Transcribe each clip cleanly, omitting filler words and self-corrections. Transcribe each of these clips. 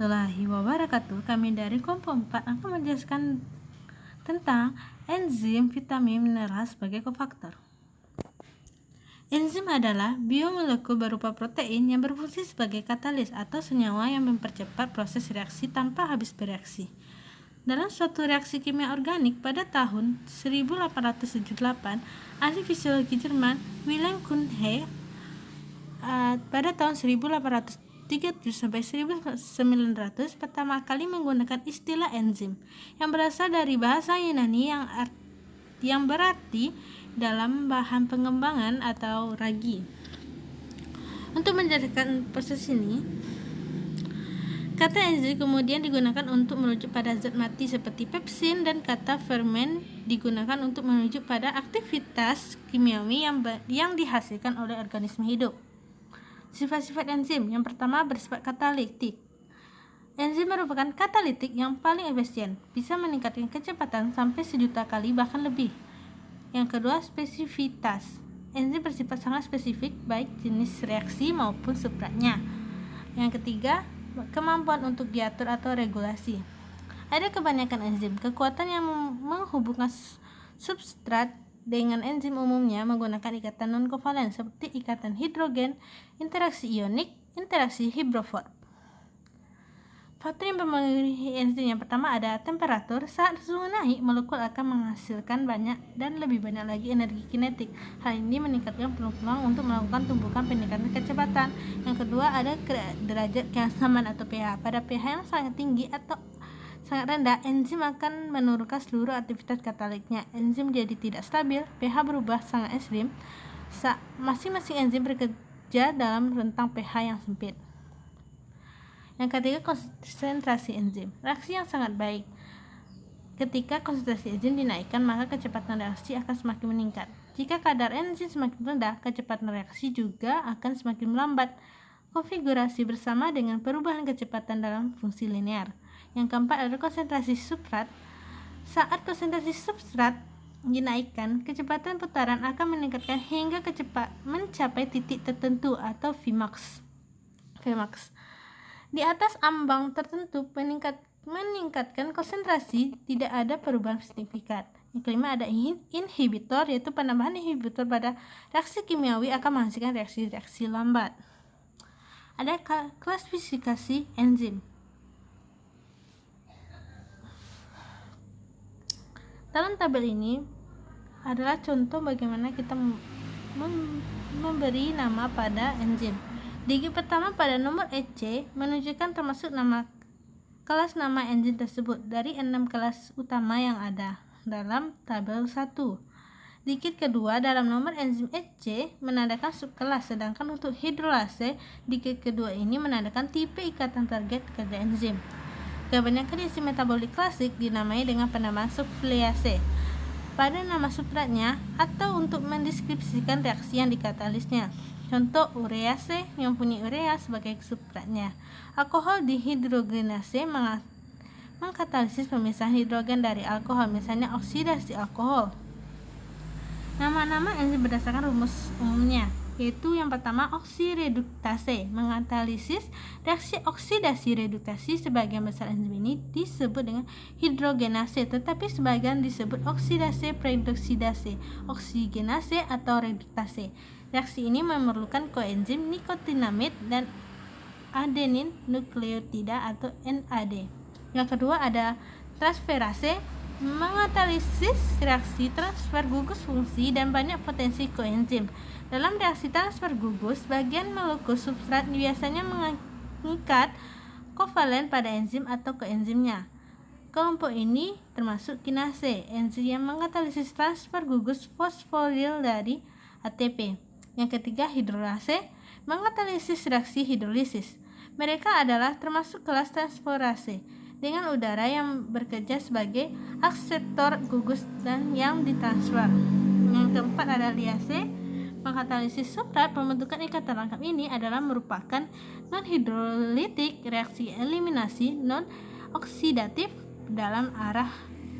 Warahmatullahi wabarakatuh. Kami dari kelompok 4 akan menjelaskan tentang enzim, vitamin, mineral sebagai kofaktor. Enzim adalah biomolekul berupa protein yang berfungsi sebagai katalis atau senyawa yang mempercepat proses reaksi tanpa habis bereaksi. Dalam suatu reaksi kimia organik pada tahun 1878, ahli fisiologi Jerman Wilhelm Kuhnke pada tahun 1837 sampai 1900 pertama kali menggunakan istilah enzim yang berasal dari bahasa Yunani yang berarti dalam bahan pengembangan atau ragi. Untuk menjelaskan proses ini, kata enzim kemudian digunakan untuk merujuk pada zat mati seperti pepsin, dan kata fermen digunakan untuk merujuk pada aktivitas kimiawi yang dihasilkan oleh organisme hidup. Sifat-sifat enzim. Yang pertama, bersifat katalitik. Enzim merupakan katalitik yang paling efisien, bisa meningkatkan kecepatan sampai 1.000.000 kali bahkan lebih. Yang kedua, spesifitas. Enzim bersifat sangat spesifik baik jenis reaksi maupun substratnya. Yang ketiga, kemampuan untuk diatur atau regulasi. Ada kebanyakan enzim. Kekuatan yang menghubungkan substrat dengan enzim umumnya menggunakan ikatan non-kovalen seperti ikatan hidrogen, interaksi ionik, interaksi hidrofob. Faktor yang mempengaruhi enzim yang pertama ada temperatur. Saat suhu naik, molekul akan menghasilkan banyak dan lebih banyak lagi energi kinetik. Hal ini meningkatkan peluang untuk melakukan tumbukan peningkatan kecepatan. Yang kedua ada derajat keasaman atau pH. Pada pH yang sangat tinggi atau sangat rendah, enzim akan menurunkan seluruh aktivitas kataliknya. Enzim jadi tidak stabil, pH berubah sangat ekstrim. Masing-masing enzim bekerja dalam rentang pH yang sempit. Yang ketiga, konsentrasi enzim. Reaksi yang sangat baik. Ketika konsentrasi enzim dinaikkan, maka kecepatan reaksi akan semakin meningkat. Jika kadar enzim semakin rendah, kecepatan reaksi juga akan semakin melambat. Konfigurasi bersama dengan perubahan kecepatan dalam fungsi linear. Yang keempat adalah konsentrasi substrat. Saat konsentrasi substrat dinaikkan, kecepatan putaran akan meningkatkan hingga mencapai titik tertentu atau Vmax. Di atas ambang tertentu meningkatkan konsentrasi tidak ada perubahan signifikan. Yang kelima ada inhibitor, yaitu penambahan inhibitor pada reaksi kimiawi akan menghasilkan reaksi-reaksi lambat. Ada klasifikasi enzim. Dalam tabel ini adalah contoh bagaimana kita memberi nama pada enzim. Digit pertama pada nomor EC menunjukkan termasuk kelas nama enzim tersebut dari 6 kelas utama yang ada dalam tabel 1. Digit kedua dalam nomor enzim EC menandakan subkelas, sedangkan untuk hidrolase, digit kedua ini menandakan tipe ikatan target kerja enzim. Kebanyakan enzim metabolik klasik dinamai dengan penambahan subfiliase pada nama substratnya atau untuk mendeskripsikan reaksi yang dikatalisnya. Contoh urease mempunyai urea sebagai substratnya. Alkohol dihidrogenase mengkatalisis pemisahan hidrogen dari alkohol, misalnya oksidasi alkohol. Nama-nama enzim berdasarkan rumus umumnya, yaitu yang pertama oksireduktase, mengkatalisis reaksi oksidasi reduktasi. Sebagian besar enzim ini disebut dengan hidrogenase, tetapi sebagian disebut oksidase, predoksidase, oksigenase atau reduktase. Reaksi ini memerlukan koenzim nikotinamid dan adenin nukleotida atau NAD. Yang kedua ada transferase, mengkatalisis reaksi transfer gugus fungsi dan banyak potensi koenzim. Dalam reaksi transfer gugus, bagian molekul substrat biasanya mengikat kovalen pada enzim atau koenzimnya. Kelompok ini termasuk kinase, enzim yang mengkatalisis transfer gugus fosforil dari ATP. Yang ketiga hidrolase, mengkatalisis reaksi hidrolisis. Mereka adalah termasuk kelas transferase dengan udara yang bekerja sebagai akseptor gugus dan yang ditransfer. Yang keempat adalah liase, mengkatalisis substrat. Pembentukan ikatan rangkap ini adalah merupakan non-hidrolitik, reaksi eliminasi non-oksidatif dalam arah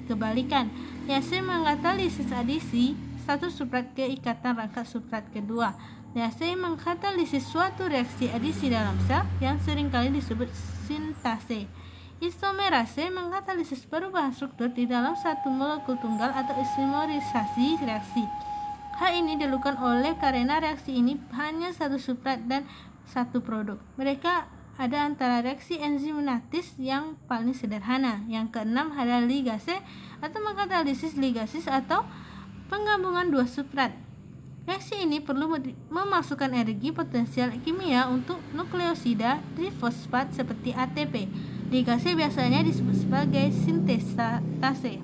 kebalikan. Liase mengkatalisis adisi satu substrat ke ikatan rangkap substrat kedua. Liase mengkatalisis suatu reaksi adisi dalam sel yang seringkali disebut sintase. Isomerase mengkatalisis perubahan struktur di dalam satu molekul tunggal atau isomerisasi reaksi. Hal ini dilakukan oleh karena reaksi ini hanya satu substrat dan satu produk. Mereka ada antara reaksi enzimanatis yang paling sederhana. Yang keenam adalah ligase atau mengkatalisis ligasis atau penggabungan dua substrat. Reaksi ini perlu memasukkan energi potensial kimia untuk nukleosida trifosfat seperti ATP. Ligase biasanya disebut sebagai sintestase.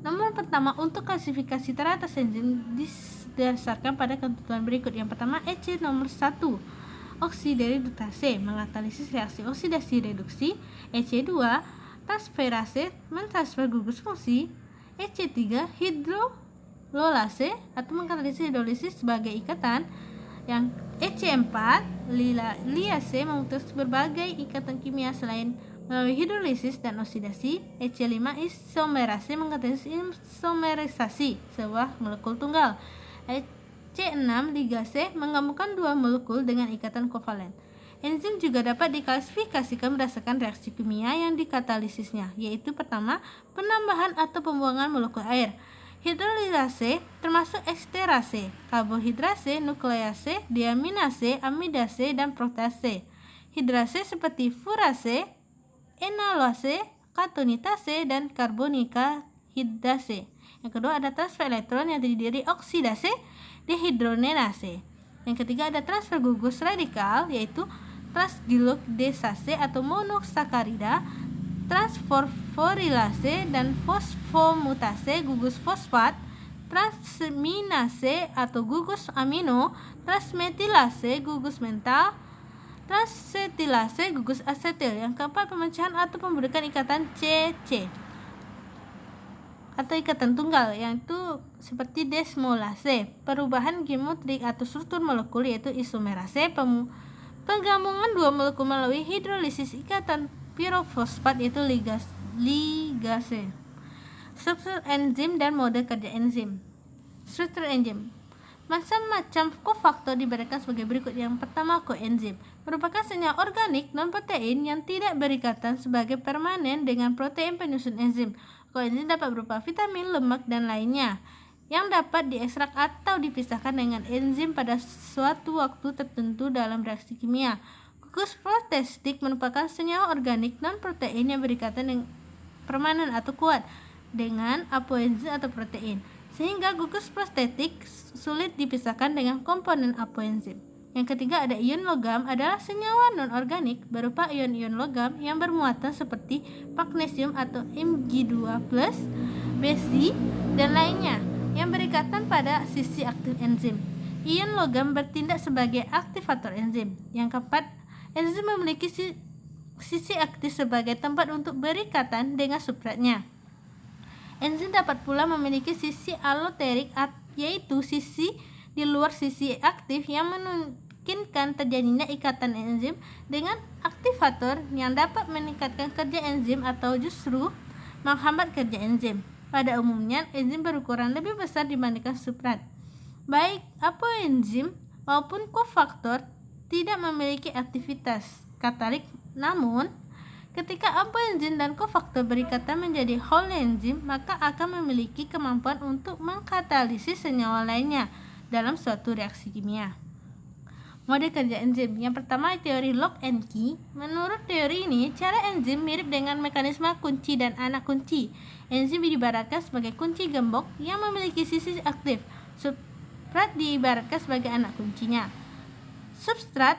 Nomor pertama untuk klasifikasi teratas enzim didasarkan pada ketentuan berikut. Yang pertama EC nomor 1 oksideridutase mengkatalisis reaksi oksidasi reduksi. EC2 transferase mentransfer gugus fungsi. EC3 hidrololase atau mengkatalisis hidrolisis sebagai ikatan. Yang EC4 liase memutus berbagai ikatan kimia selain melalui hidrolisis dan oksidasi. EC5 isomerase mengkatalisis isomerisasi sebuah molekul tunggal. EC6 ligase menggabungkan dua molekul dengan ikatan kovalen. Enzim juga dapat diklasifikasikan berdasarkan reaksi kimia yang dikatalisisnya, yaitu pertama, penambahan atau pembuangan molekul air. Hidrolizase termasuk eksterase, karbohidrase, nuklease, deaminase, amidase, dan protease. Hidrase seperti furase, enalase, katonitase, dan karbonikahidase. Yang kedua ada transfer elektron yang terdiri dari oksidase, dehidrogenase. Yang ketiga ada transfer gugus radikal yaitu transglukidase atau monosakarida, transfosforilase dan fosfomutase gugus fosfat, transminase atau gugus amino, transmetilase gugus mental, transetilase gugus asetil. Yang keempat pemecahan atau pembentukan ikatan CC atau ikatan tunggal, yaitu seperti desmolase, perubahan geometrik atau struktur molekul yaitu isomerase, penggabungan dua molekul melalui hidrolisis ikatan pirofosfat yaitu ligase. Struktur enzim dan mode kerja enzim. Struktur enzim. Macam-macam kofaktor dibedakan sebagai berikut. Yang pertama, koenzim merupakan senyawa organik non-protein yang tidak berikatan sebagai permanen dengan protein penyusun enzim. Koenzim dapat berupa vitamin, lemak, dan lainnya yang dapat diekstrak atau dipisahkan dengan enzim pada suatu waktu tertentu dalam reaksi kimia. Gugus protestik merupakan senyawa organik non-protein yang berikatan dengan permanen atau kuat dengan apoenzim atau protein, sehingga gugus prostetik sulit dipisahkan dengan komponen apoenzim. Yang ketiga ada ion logam, adalah senyawa non-organik berupa ion-ion logam yang bermuatan seperti magnesium atau Mg2+, Besi, dan lainnya yang berikatan pada sisi aktif enzim. Ion logam bertindak sebagai aktivator enzim. Yang keempat, enzim memiliki sisi aktif sebagai tempat untuk berikatan dengan substratnya. Enzim dapat pula memiliki sisi aloterik, yaitu sisi di luar sisi aktif yang memungkinkan terjadinya ikatan enzim dengan aktivator yang dapat meningkatkan kerja enzim atau justru menghambat kerja enzim. Pada umumnya, enzim berukuran lebih besar dibandingkan substrat. Baik apoenzim maupun kofaktor tidak memiliki aktivitas katalik, namun ketika apoenzim dan kofaktor berikatan menjadi whole enzim, maka akan memiliki kemampuan untuk mengkatalisis senyawa lainnya dalam suatu reaksi kimia. Mode kerja enzim. Yang pertama, teori lock and key. Menurut teori ini, cara enzim mirip dengan mekanisme kunci dan anak kunci. Enzim diibaratkan sebagai kunci gembok yang memiliki sisi aktif. Substrat diibaratkan sebagai anak kuncinya. Substrat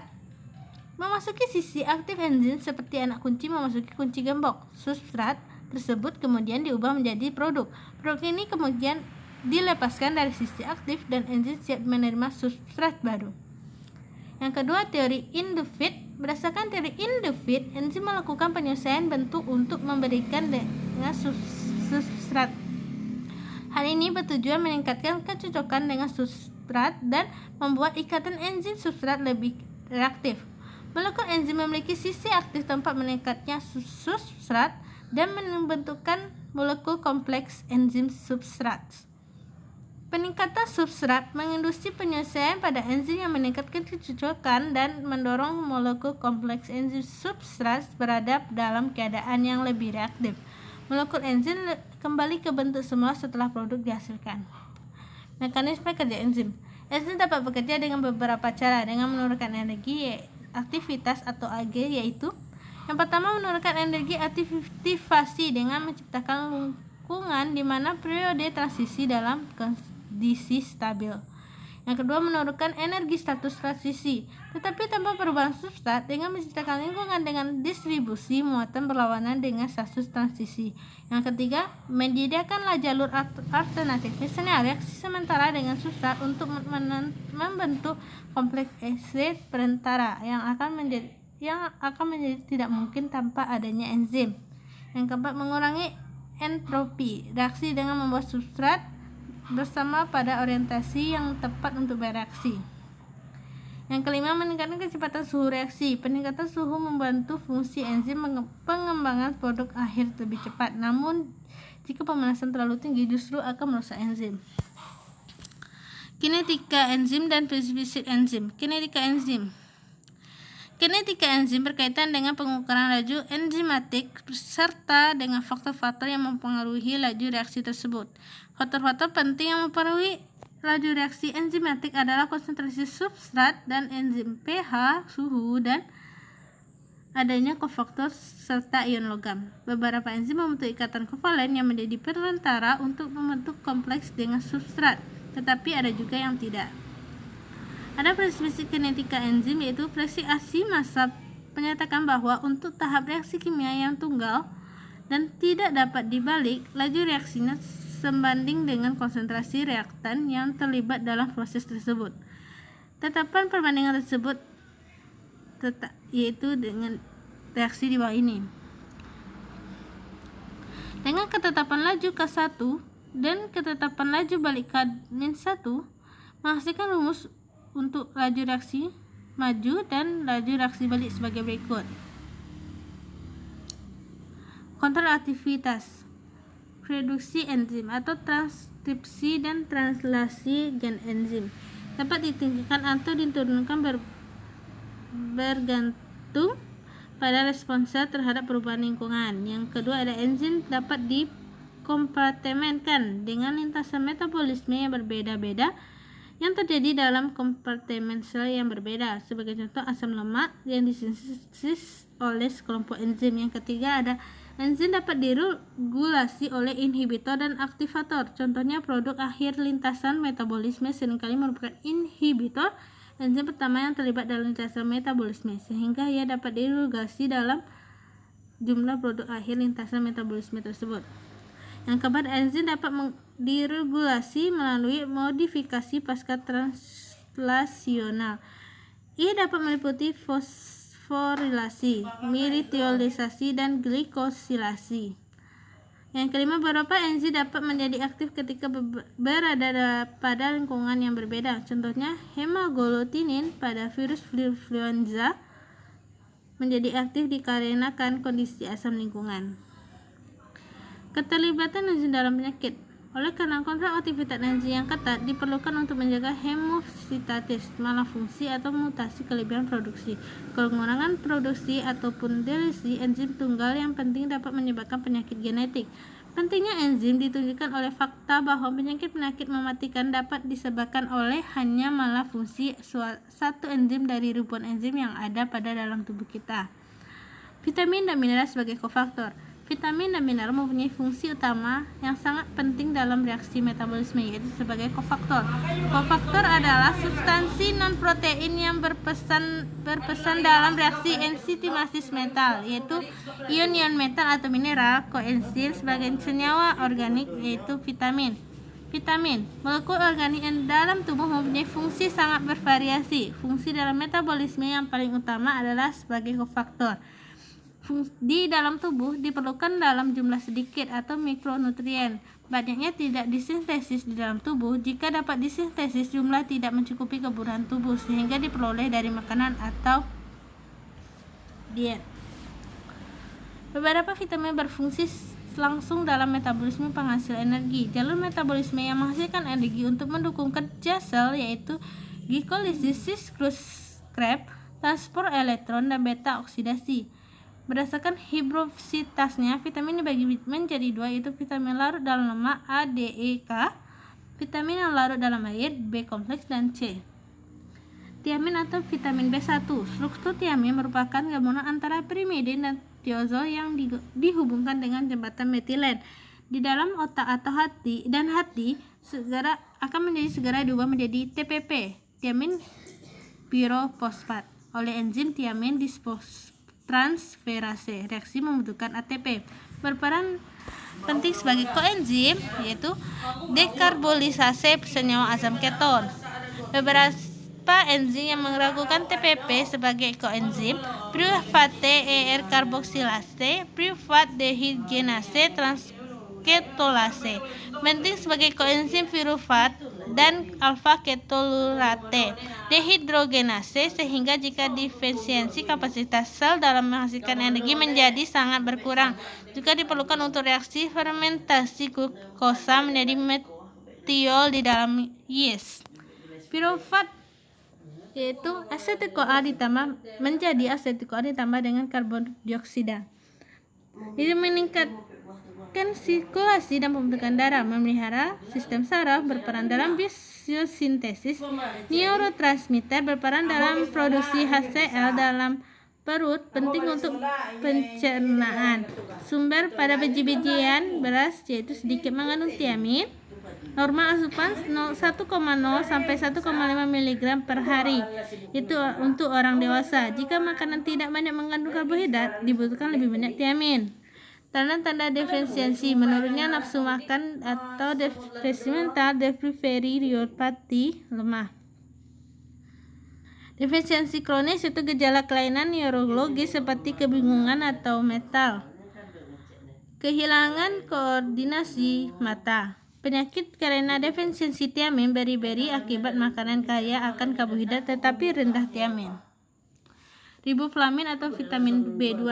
memasuki sisi aktif enzim seperti anak kunci memasuki kunci gembok. Substrat tersebut kemudian diubah menjadi produk. Produk ini kemudian dilepaskan dari sisi aktif dan enzim siap menerima substrat baru. Yang kedua, teori in the feed. Berdasarkan teori in the feed, enzim melakukan penyesuaian bentuk untuk memberikan dengan substrat. Hal ini bertujuan meningkatkan kecocokan dengan substrat dan membuat ikatan enzim substrat lebih reaktif. Molekul enzim memiliki sisi aktif tempat meningkatnya substrat dan membentukkan molekul kompleks enzim substrat. Peningkatan substrat menginduksi penyesuaian pada enzim yang meningkatkan kecocokan dan mendorong molekul kompleks enzim substrat beradap dalam keadaan yang lebih reaktif. Molekul enzim kembali ke bentuk semula setelah produk dihasilkan. Mekanisme kerja enzim. Enzim dapat bekerja dengan beberapa cara dengan menurunkan energi aktivitas atau AG, yaitu yang pertama menurunkan energi aktivasi dengan menciptakan lingkungan di mana periode transisi dalam kondisi stabil. Yang kedua menurunkan energi status transisi, tetapi tanpa perubahan substrat dengan menciptakan lingkungan dengan distribusi muatan berlawanan dengan status transisi. Yang ketiga menyediakanlah jalur alternatif, misalnya reaksi sementara dengan substrat untuk membentuk kompleks acid perantara yang akan menjadi tidak mungkin tanpa adanya enzim. Yang keempat mengurangi entropi reaksi dengan membuat substrat bersama pada orientasi yang tepat untuk bereaksi. Yang kelima meningkatkan kecepatan suhu reaksi. Peningkatan suhu membantu fungsi enzim pengembangan produk akhir lebih cepat, namun jika pemanasan terlalu tinggi justru akan merusak enzim. Kinetika enzim dan fisik enzim. Kinetika enzim berkaitan dengan pengukuran laju enzimatik serta dengan faktor-faktor yang mempengaruhi laju reaksi tersebut. Faktor-faktor penting yang mempengaruhi laju reaksi enzimatik adalah konsentrasi substrat dan enzim, pH, suhu, dan adanya kofaktor serta ion logam. Beberapa enzim membentuk ikatan kovalen yang menjadi perantara untuk membentuk kompleks dengan substrat, tetapi ada juga yang tidak. Ada prinsip kinetika enzim, yaitu prinsip Asi massa menyatakan bahwa untuk tahap reaksi kimia yang tunggal dan tidak dapat dibalik, laju reaksinya sebanding dengan konsentrasi reaktan yang terlibat dalam proses tersebut. Tetapan perbandingan tersebut yaitu dengan reaksi di bawah ini. Dengan ketetapan laju K1 dan ketetapan laju balik K-1 menghasilkan rumus untuk laju reaksi maju dan laju reaksi balik sebagai berikut. Kontrol aktivitas produksi enzim atau transkripsi dan translasi gen enzim dapat ditinggikan atau diturunkan bergantung pada responsnya terhadap perubahan lingkungan. Yang kedua ada enzim dapat dikompartemenkan dengan lintasan metabolisme yang berbeda-beda yang terjadi dalam kompartemen sel yang berbeda. Sebagai contoh asam lemak yang disintesis oleh sekelompok enzim. Yang ketiga ada enzim dapat diregulasi oleh inhibitor dan aktivator. Contohnya produk akhir lintasan metabolisme seringkali merupakan inhibitor enzim pertama yang terlibat dalam lintasan metabolisme, sehingga ia dapat diregulasi dalam jumlah produk akhir lintasan metabolisme tersebut. Yang keempat, enzim dapat diregulasi melalui modifikasi pasca translasional. Ia dapat meliputi fosforilasi, militilisasi, dan glikosilasi. Yang kelima, beberapa enzim dapat menjadi aktif ketika berada pada lingkungan yang berbeda. Contohnya, hemaglutinin pada virus influenza menjadi aktif dikarenakan kondisi asam lingkungan. Keterlibatan enzim dalam penyakit. Oleh karena kontrol aktivitas enzim yang ketat diperlukan untuk menjaga homeostatis, malafungsi atau mutasi kelebihan produksi, pengurangan produksi ataupun delesi enzim tunggal yang penting dapat menyebabkan penyakit genetik. Pentingnya enzim ditunjukkan oleh fakta bahwa penyakit-penyakit mematikan dapat disebabkan oleh hanya malafungsi satu enzim dari ribuan enzim yang ada pada dalam tubuh kita. Vitamin dan mineral sebagai kofaktor. Vitamin dan mineral mempunyai fungsi utama yang sangat penting dalam reaksi metabolisme, yaitu sebagai kofaktor. Kofaktor adalah substansi non-protein yang berpesan dalam reaksi enzimasi metal, yaitu ion-ion metal atau mineral, koenzim sebagai senyawa organik, yaitu vitamin. Molekul organik yang dalam tubuh mempunyai fungsi sangat bervariasi. Fungsi dalam metabolisme yang paling utama adalah sebagai kofaktor. Di dalam tubuh diperlukan dalam jumlah sedikit atau mikronutrien. Banyaknya tidak disintesis di dalam tubuh. Jika dapat disintesis, jumlah tidak mencukupi kebutuhan tubuh sehingga diperoleh dari makanan atau diet. Beberapa vitamin berfungsi langsung dalam metabolisme penghasil energi. Jalur metabolisme yang menghasilkan energi untuk mendukung kerja sel yaitu glikolisis, cis Krebs, transport elektron, dan beta oksidasi. Berdasarkan hidrofisitasnya, vitamin dibagi menjadi dua, yaitu vitamin larut dalam lemak A, D, E, K, vitamin yang larut dalam air B kompleks, dan C. Tiamin atau vitamin B1. Struktur tiamin merupakan gabungan antara pirimidin dan tiazol yang dihubungkan dengan jembatan metilen di dalam otak atau hati, dan hati segera akan menjadi segera diubah menjadi TPP, tiamin pirofosfat, oleh enzim tiamin transferase. Reaksi membutuhkan ATP. Berperan penting sebagai koenzim, yaitu dekarbolisase senyawa asam keton. Beberapa enzim yang meragukan TPP sebagai koenzim: piruvate karboxilase, piruvate dehidrogenase, transketolase. Penting sebagai koenzim piruvate dan alfa ketolurate dehidrogenase, sehingga jika defisiensi kapasitas sel dalam menghasilkan energi menjadi sangat berkurang. Juga diperlukan untuk reaksi fermentasi glukosa menjadi metiol di dalam yeast. Piruvate yaitu asetil-CoA ditambah menjadi asetil-CoA ditambah dengan karbon dioksida. Ini meningkatkan sirkulasi dan pembentukan darah, memelihara sistem saraf, berperan dalam biosintesis, neurotransmitter, berperan dalam produksi HCl dalam perut, penting untuk pencernaan. Sumber pada biji-bijian beras yaitu sedikit mengandung tiamin. Norma asupan 1,0 sampai 1,5 mg per hari. Itu untuk orang dewasa. Jika makanan tidak banyak mengandung karbohidrat, dibutuhkan lebih banyak tiamin. Tanda-tanda defisiensi: menurunnya nafsu makan atau defisiensi mental, depriveriopati, lemah. Defisiensi kronis itu gejala kelainan neurologis seperti kebingungan atau mental, kehilangan koordinasi mata. Penyakit karena defisiensi tiamin beri-beri akibat makanan kaya akan karbohidrat tetapi rendah tiamin. Riboflamin atau vitamin B2.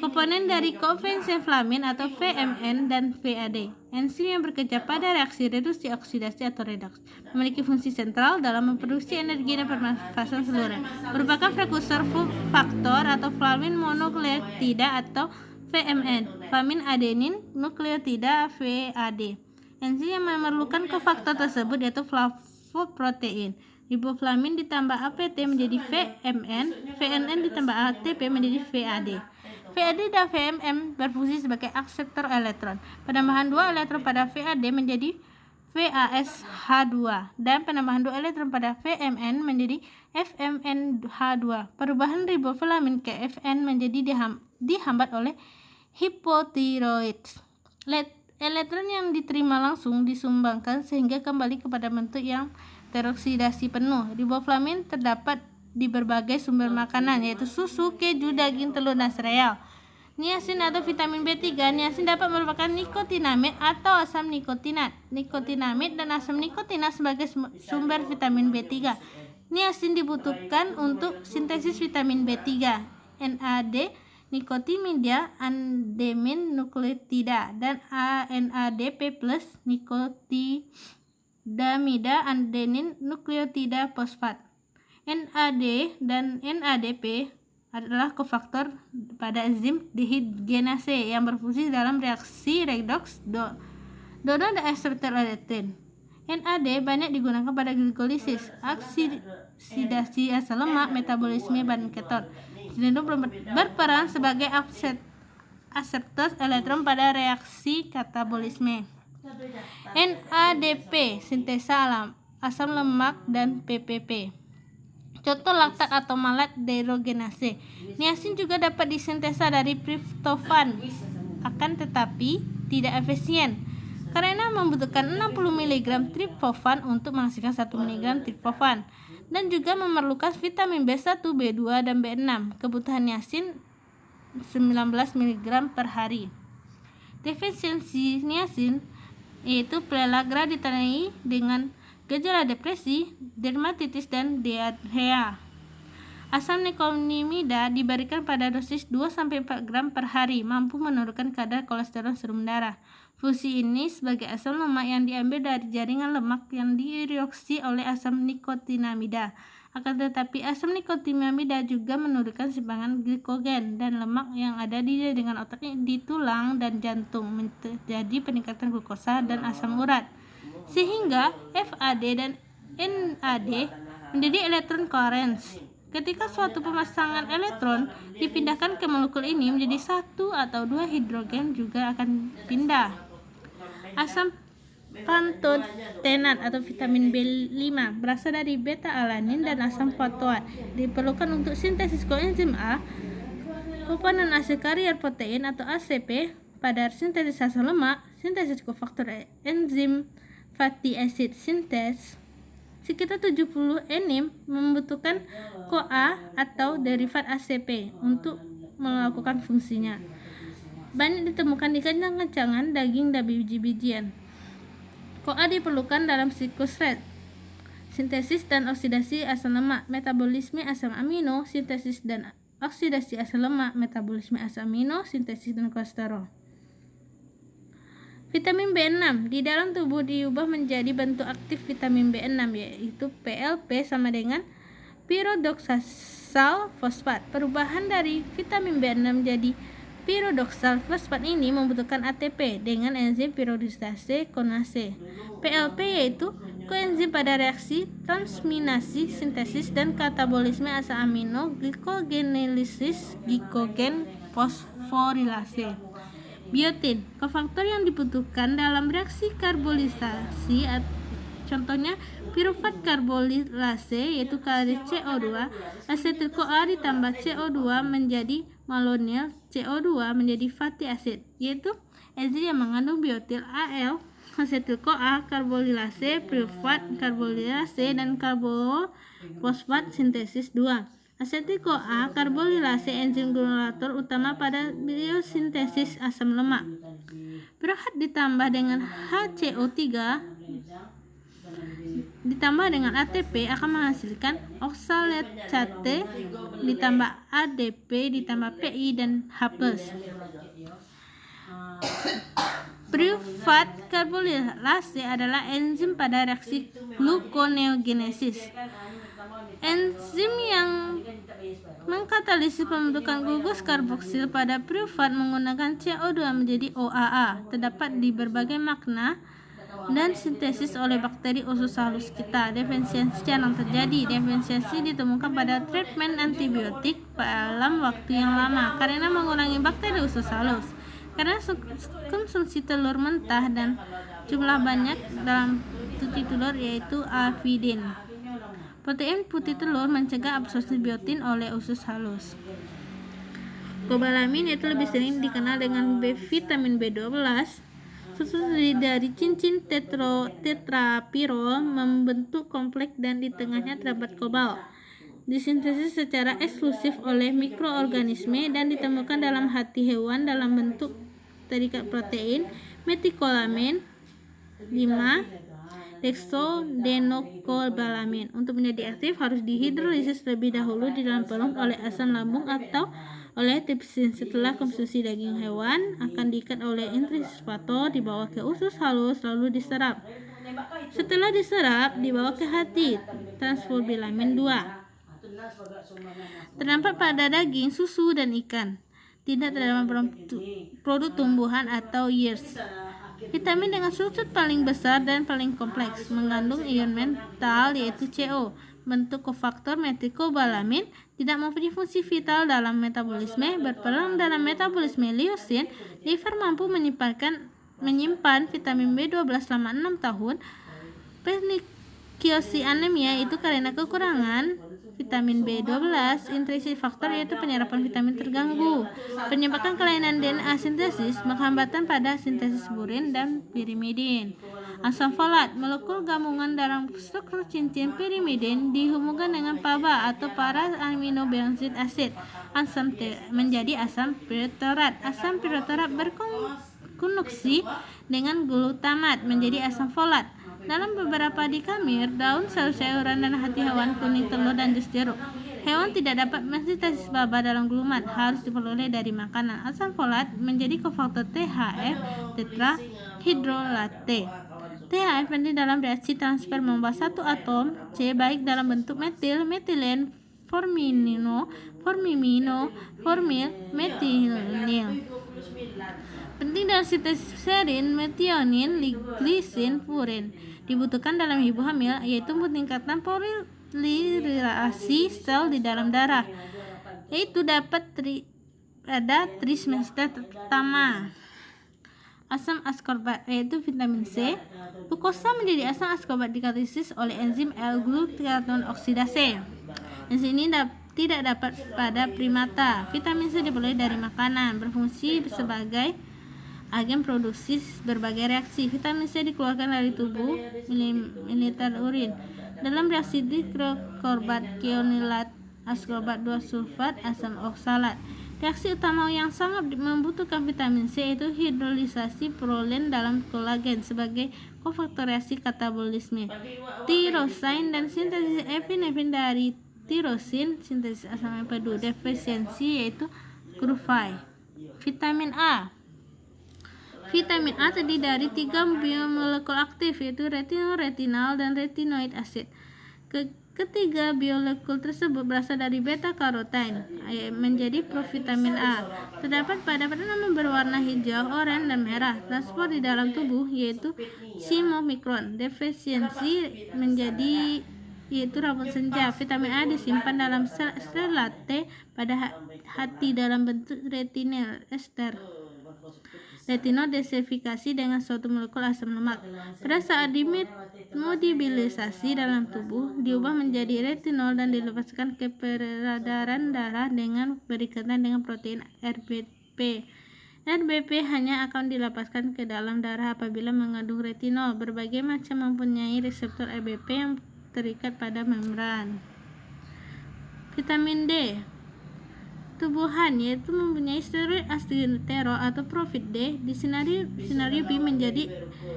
Komponen dari koenflamin atau VMN dan VAD. Enzim yang bekerja pada reaksi reduksi oksidasi atau redoks. Memiliki fungsi sentral dalam memproduksi energi dan pernafasan seluruh. Merupakan prekursor faktor atau flamin monokleotida atau VMN. Flamin adenin nukleotida VAD. Enzim yang memerlukan kofaktor tersebut yaitu flavoprotein. Riboflamin ditambah APT menjadi VMN, VNN ditambah ATP menjadi VAD. VAD dan VMN berfungsi sebagai akseptor elektron. Penambahan 2 elektron pada VAD menjadi VASH2 dan penambahan 2 elektron pada VMN menjadi FMNH2. Perubahan riboflamin ke FN menjadi dihambat oleh hipotiroid. Elektron yang diterima langsung disumbangkan sehingga kembali kepada bentuk yang teroksidasi penuh. Riboflamin terdapat di berbagai sumber makanan yaitu susu, keju, daging, telur, dan sereal. Niacin atau vitamin B3. Niacin dapat merupakan nikotinamid atau asam nikotinat. Nikotinamid dan asam nikotinat sebagai sumber vitamin B3. Niacin dibutuhkan untuk sintesis vitamin B3. NAD nikotimida andemin nukleotida dan NADP plus nikotidamida adenin nukleotida fosfat. NAD dan NADP adalah kofaktor pada enzim dehidrogenase yang berfungsi dalam reaksi redoks dodondeoxyribonucleic. NAD banyak digunakan pada glikolisis, oksidasi asam lemak, metabolisme bahan keton. Cenderung berperan sebagai aseptor elektron pada reaksi katabolisme. NADP sintesa asam lemak dan PPP. Contoh laktat atau malat dehidrogenase. Niacin juga dapat disintesa dari triptofan, akan tetapi tidak efisien karena membutuhkan 60 mg triptofan untuk menghasilkan 1 mg triptofan, dan juga memerlukan vitamin B1, B2, dan B6. Kebutuhan niacin 19 mg per hari. Defisiensi niacin yaitu pellagra ditandai dengan gejala depresi, dermatitis, dan diarrea. Asam nicotinamida diberikan pada dosis 2-4 gram per hari, mampu menurunkan kadar kolesterol serum darah. Fungsi ini sebagai asam lemak yang diambil dari jaringan lemak yang direaksi oleh asam nikotinamida. Akan tetapi asam nikotinamida juga menurunkan simpangan glikogen dan lemak yang ada di jaringan otak di tulang dan jantung, menjadi peningkatan glukosa dan asam urat, sehingga FAD dan NAD menjadi elektron coherence. Ketika suatu pemasangan elektron dipindahkan ke molekul ini menjadi satu atau dua hidrogen juga akan pindah. Asam pantotenat atau vitamin B5 berasal dari beta-alanin dan asam patoat. Diperlukan untuk sintesis koenzim A, komponen ase karier protein atau ACP, pada sintesis asam lemak, sintesis kofaktor enzim fatty acid synthase. Sekitar 70 enzim membutuhkan CoA atau derivat ACP untuk melakukan fungsinya. Banyak ditemukan di kacang-kacangan, daging, dan biji-bijian. CoA diperlukan dalam siklus Reed, sintesis dan oksidasi asam lemak, metabolisme asam amino, sintesis dan oksidasi asam lemak, metabolisme asam amino, sintesis dan kolesterol. Vitamin B6 di dalam tubuh diubah menjadi bentuk aktif vitamin B6, yaitu PLP sama dengan pyridoxal fosfat. Perubahan dari vitamin B6 menjadi pyridoxal fosfat ini membutuhkan ATP dengan enzim pyridosase konase. PLP yaitu koenzim pada reaksi transminasi, sintesis dan katabolisme asam amino, glikogenolisis, glikogen fosforilase. Biotin, kofaktor yang dibutuhkan dalam reaksi karbolisasi, contohnya pirufat karbolilase yaitu karbon CO2, asetil-CoA ditambah CO2 menjadi malonyl CO2 menjadi fatty acid, yaitu enzim yang mengandung biotil AL, asetil-CoA, karbolilase, pirufat karbolilase dan karbofosfat sintesis 2. Asetil-CoA karbolilase enzim granulator utama pada biosintesis asam lemak. Pirofat ditambah dengan HCO3 ditambah dengan ATP akan menghasilkan oksalate ditambah ADP ditambah PI dan H+. Pirufat karbolilase adalah enzim pada reaksi gluconeogenesis. Enzim yang mengkatalisis pembentukan gugus karboksil pada pirufat menggunakan CO2 menjadi OAA. Terdapat di berbagai makna dan sintesis oleh bakteri usus halus kita. Defisiensi jarang terjadi. Defisiensi ditemukan pada treatment antibiotik dalam waktu yang lama karena mengurangi bakteri usus halus. Karena konsumsi telur mentah dan jumlah banyak dalam cuci telur yaitu avidin. Protein putih telur mencegah absorpsi biotin oleh usus halus. Kobalamin itu lebih sering dikenal dengan vitamin B12. Susu dari cincin tetrapirol membentuk kompleks dan di tengahnya terdapat kobalt. Disintesis secara eksklusif oleh mikroorganisme dan ditemukan dalam hati hewan dalam bentuk terikat protein metikolamin 5 dextrodenokobalamin. Untuk menjadi aktif harus dihidrolisis terlebih dahulu di dalam perut oleh asam lambung atau oleh tripsin. Setelah konsumsi daging hewan akan diikat oleh intrinsipator dibawa ke usus halus lalu diserap. Setelah diserap dibawa ke hati transfobilamin 2. Terdapat pada daging, susu dan ikan. Tidak terdapat produk tumbuhan atau yeast. Vitamin dengan struktur paling besar dan paling kompleks mengandung ion metal yaitu CO. Bentuk kofaktor metilkobalamin tidak mempunyai fungsi vital dalam metabolisme. Berperan dalam metabolisme leusin, liver mampu menyimpan vitamin B12 selama 6 tahun. Pernikiosis anemia itu karena kekurangan vitamin B12. Intrinsic faktor yaitu penyerapan vitamin terganggu, penyebabkan kelainan DNA sintesis, penghambatan pada sintesis purin dan pirimidin. Asam folat, molekul gabungan dalam struktur cincin pirimidin dihubungkan dengan PABA atau para aminobenzoic acid asam menjadi asam piritorat. Asam piritorat berkonjuksi dengan glutamat menjadi asam folat. Dalam beberapa dikamir, daun sayur-sayuran dan hati hewan, kuning telur dan jus jeruk Hewan tidak dapat mensintesis baba dalam gulumat, harus diperoleh dari makanan. Asam folat menjadi kofaktor THF tetrahidrolate. THF penting dalam reaksi transfer membawa satu atom C baik dalam bentuk metil, metilen, formimino, formil, metilil. Penting dalam sintesis serin, metionin, glisin, furin. Dibutuhkan dalam ibu hamil, yaitu meningkatkan polimerasi sel di dalam darah, yaitu dapat pada trimester pertama. Asam ascorbat yaitu vitamin C. Glukosa menjadi asam ascorbat dikatalisis oleh enzim L-glutathione oksidase. Enzim ini tidak dapat pada primata. Vitamin C diperoleh dari makanan, berfungsi sebagai agen produksi berbagai reaksi. Vitamin C dikeluarkan dari tubuh militer urin dalam reaksi dikrokorbat, keonilat, ascorbat 2 sulfat, asam oksalat. Reaksi utama yang sangat membutuhkan vitamin C yaitu hidrolisasi prolen dalam kolagen sebagai kofaktor reaksi katabolisme, tirosin dan sintesis epinefrin dari tirosin, sintesis asam empedu, defisiensi yaitu kurfai. Vitamin A terdiri dari 3 biomolekul aktif yaitu retinol, retinal, dan retinoid acid. Ketiga biomolekul tersebut berasal dari beta karotin menjadi provitamin A. Terdapat pada padanan berwarna hijau, oranye, dan merah. Transport di dalam tubuh yaitu simomikron. Defisiensi menjadi yaitu rambut senja. Vitamin A disimpan dalam sel sterate pada hati dalam bentuk retinol ester. Retinol desertifikasi dengan suatu molekul asam lemak. Pada saat dimodibilisasi dalam tubuh, diubah menjadi retinol dan dilepaskan ke peredaran darah dengan berikatan dengan protein RBP. RBP hanya akan dilepaskan ke dalam darah apabila mengandung retinol. Berbagai macam mempunyai reseptor RBP yang terikat pada membran. Vitamin D tubuhan yaitu mempunyai steroid astringiterol atau profit D di senario B menjadi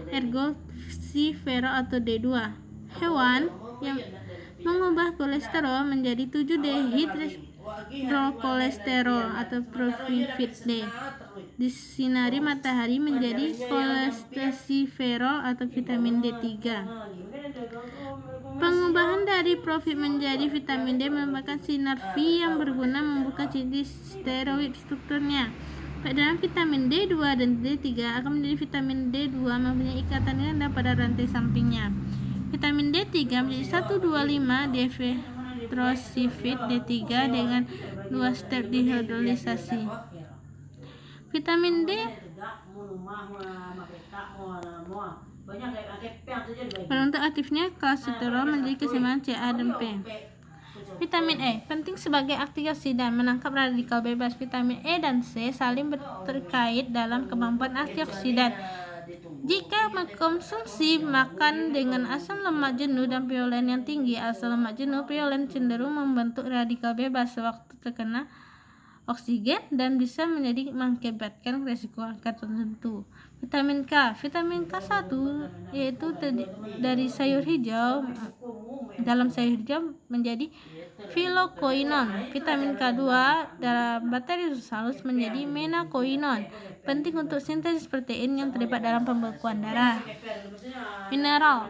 ergothsifero atau D2. Hewan yang mengubah kolesterol menjadi 7-dehidrokolesterol atau profit D di sinari matahari menjadi kolesterosterol atau vitamin D3. Pengubahan dari profit menjadi vitamin D merupakan sinar V yang berguna membuka ciri steroid strukturnya. Pada vitamin D2 dan D3 akan menjadi vitamin D2 mempunyai ikatan ganda pada rantai sampingnya. Vitamin D3 menjadi 1,25 dihidroksifit D3 dengan 2 step dihidrolisasi. Vitamin D Penentu aktifnya kolesterol menjadi keseimbangan CA dan P. Vitamin E penting sebagai antioksidan, menangkap radikal bebas. Vitamin E dan C saling terkait dalam kemampuan antioksidan. Jika mengkonsumsi makan dengan asam lemak jenuh dan piolen yang tinggi, asam lemak jenuh piolen cenderung membentuk radikal bebas sewaktu terkena oksigen dan bisa mengakibatkan risiko angka tertentu. Vitamin K 1 yaitu dari sayur hijau, dalam sayur hijau menjadi filokoinon. Vitamin K2 dalam bakteri halus menjadi menakoinon, penting untuk sintesis protein yang terlibat dalam pembekuan darah. Mineral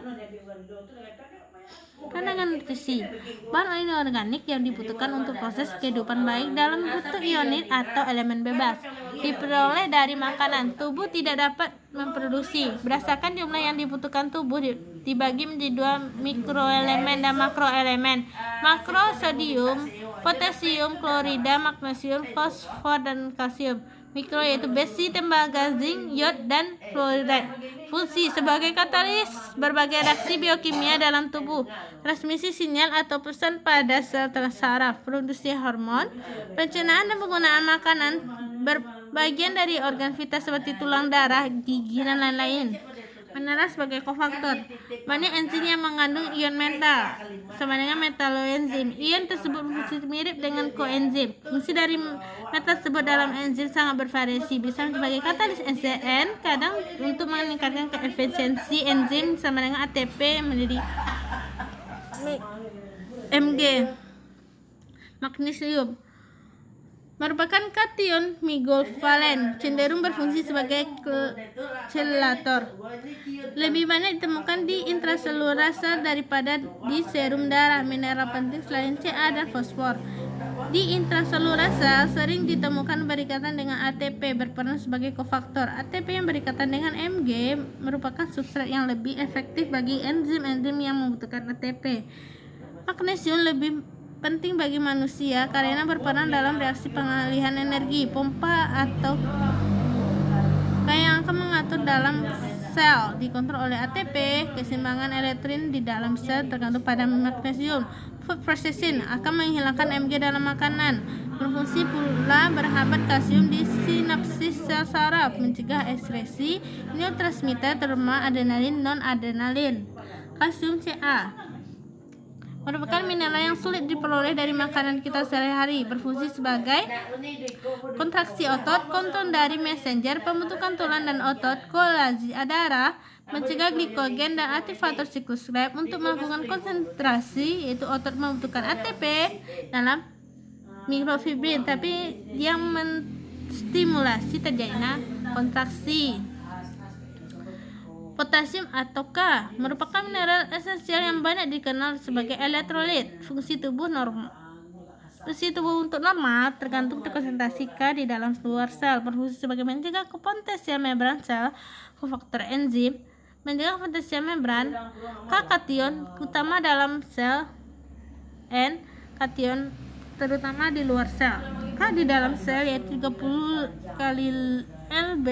Pandangan nutrisi. Bahan organik yang dibutuhkan untuk proses kehidupan baik dalam bentuk ionit atau elemen bebas diperoleh dari makanan. Tubuh tidak dapat memproduksi. Berdasarkan jumlah yang dibutuhkan tubuh dibagi menjadi 2 mikroelemen dan makroelemen. Makro sodium, potasium, klorida, magnesium, fosfor, dan kalsium. Mikro yaitu besi, tembaga, zinc, iod, dan fluoride. Fungsi sebagai katalis berbagai reaksi biokimia dalam tubuh, transmisi sinyal atau pesan pada sel saraf, produksi hormon, pencernaan dan penggunaan makanan, berbagian dari organ vital seperti tulang, darah, gigi, dan lain-lain. Mineral sebagai kofaktor. Banyak enzim yang mengandung ion metal sama dengan metaloenzim. Ion tersebut berfungsi mirip dengan koenzim. Fungsi dari metal tersebut dalam enzim sangat bervariasi. Bisa sebagai katalis NCN, kadang untuk meningkatkan efisiensi enzim sama dengan ATP menjadi Mg. Magnesium merupakan kation migolvalen, cenderung berfungsi sebagai chelator. Lebih banyak ditemukan di intraselulasa daripada di serum darah. Mineral penting selain Ca dan fosfor di intraselulasa sering ditemukan berikatan dengan ATP, berperan sebagai kofaktor. ATP yang berikatan dengan Mg merupakan substrat yang lebih efektif bagi enzim-enzim yang membutuhkan ATP. Magnesium lebih penting bagi manusia karena berperan dalam reaksi pengalihan energi, pompa atau yang akan mengatur dalam sel dikontrol oleh ATP. Keseimbangan elektron di dalam sel tergantung pada magnesium. Food processing akan menghilangkan Mg dalam makanan. Berfungsi pula berhambat kalsium di sinapsis sel saraf, mencegah ekskresi neurotransmitter terutama adrenalin non-adrenalin. Kalsium Ca merupakan mineral yang sulit diperoleh dari makanan kita sehari-hari. Berfungsi sebagai kontraksi otot, kontrol dari messenger, pembentukan tulang dan otot, koagulasi darah, mencegah glikogen dan aktivator siklus Krebs. Untuk melakukan konsentrasi, yaitu otot membutuhkan ATP dalam mikrofibrin, tapi yang menstimulasi terjadinya kontraksi. Potasium atau K merupakan mineral esensial yang banyak dikenal sebagai elektrolit. Fungsi tubuh untuk normal tergantung konsentrasi K di dalam luar sel. Berfungsi sebagai mencegah kepotensial membran sel, kofaktor enzim, mencegah kepotensial membran, K kation utama dalam sel, N kation terutama di luar sel. K di dalam sel yaitu 30 kali Lb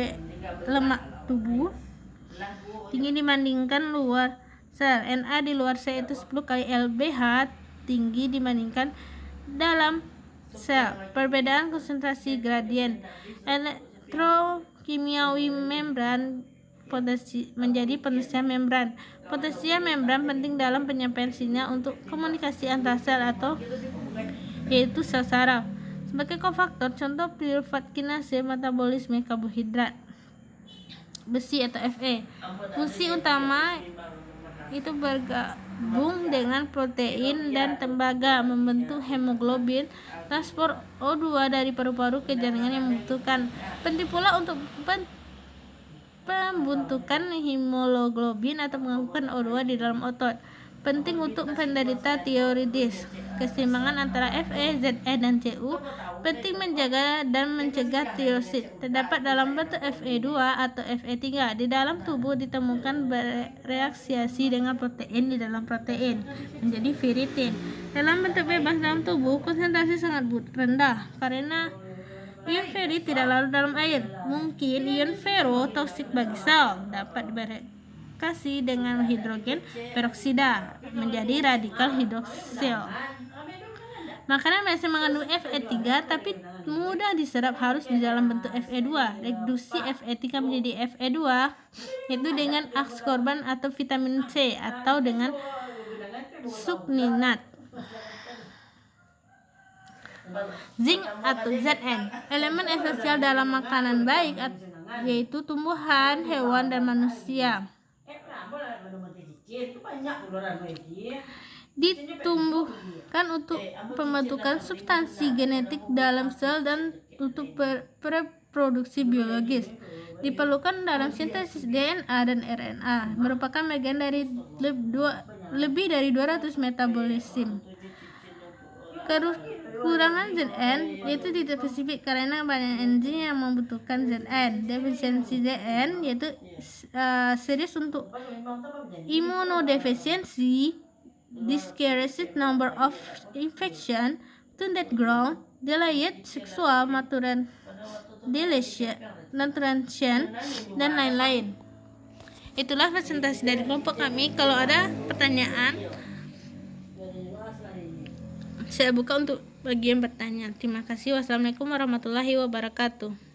lemak tubuh tinggi dibandingkan luar sel. Na di luar sel itu 10 kali LBH tinggi dibandingkan dalam sel. Perbedaan konsentrasi gradien elektrokimiawi membran menjadi potensial membran. Potensial membran penting dalam penyampaian sinyal untuk komunikasi antar sel atau yaitu sel saraf. Sebagai kofaktor, contoh piruvat kinase metabolisme karbohidrat. Besi atau Fe. Fungsi utama itu bergabung dengan protein dan tembaga, membentuk hemoglobin, transport O2 dari paru-paru ke jaringan yang membutuhkan. Penting pula untuk pembentukan hemoglobin atau mengangkut O2 di dalam otot. Penting untuk penderita tiroidis. Keseimbangan antara Fe, Ze, dan Cu penting menjaga dan mencegah tirosid. Terdapat dalam bentuk Fe2 atau Fe3. Di dalam tubuh ditemukan bereaksi dengan protein di dalam protein menjadi ferritin. Dalam bentuk bebas dalam tubuh konsentrasi sangat rendah karena ion ferrit tidak larut dalam air. Mungkin ion ferro toksik bagi sel, dapat bereaksi dengan hidrogen peroksida menjadi radikal hidroksil. Makanan biasa mengandung Fe3 tapi mudah diserap harus di dalam bentuk Fe2. Reduksi Fe3 menjadi Fe2 yaitu dengan ascorban atau vitamin C atau dengan sukninat. Zinc atau Zn, elemen esensial dalam makanan baik yaitu tumbuhan, hewan, dan manusia. Ditumbuhkan untuk pembentukan substansi genetik dalam sel dan untuk reproduksi biologis. Diperlukan dalam sintesis DNA dan RNA. Merupakan bagian dari lebih dari 200 metabolisme. Kekurangan Zn yaitu tidak spesifik karena banyak enzim yang membutuhkan Zn. Defisiensi Zn yaitu serius untuk imunodeficiency, decreased number of infection, tuned ground, delayed sexual maturation, dan lain-lain. Itulah presentasi dari kelompok kami. Kalau ada pertanyaan, saya buka untuk bagian bertanya. Terima kasih. Wassalamualaikum warahmatullahi wabarakatuh.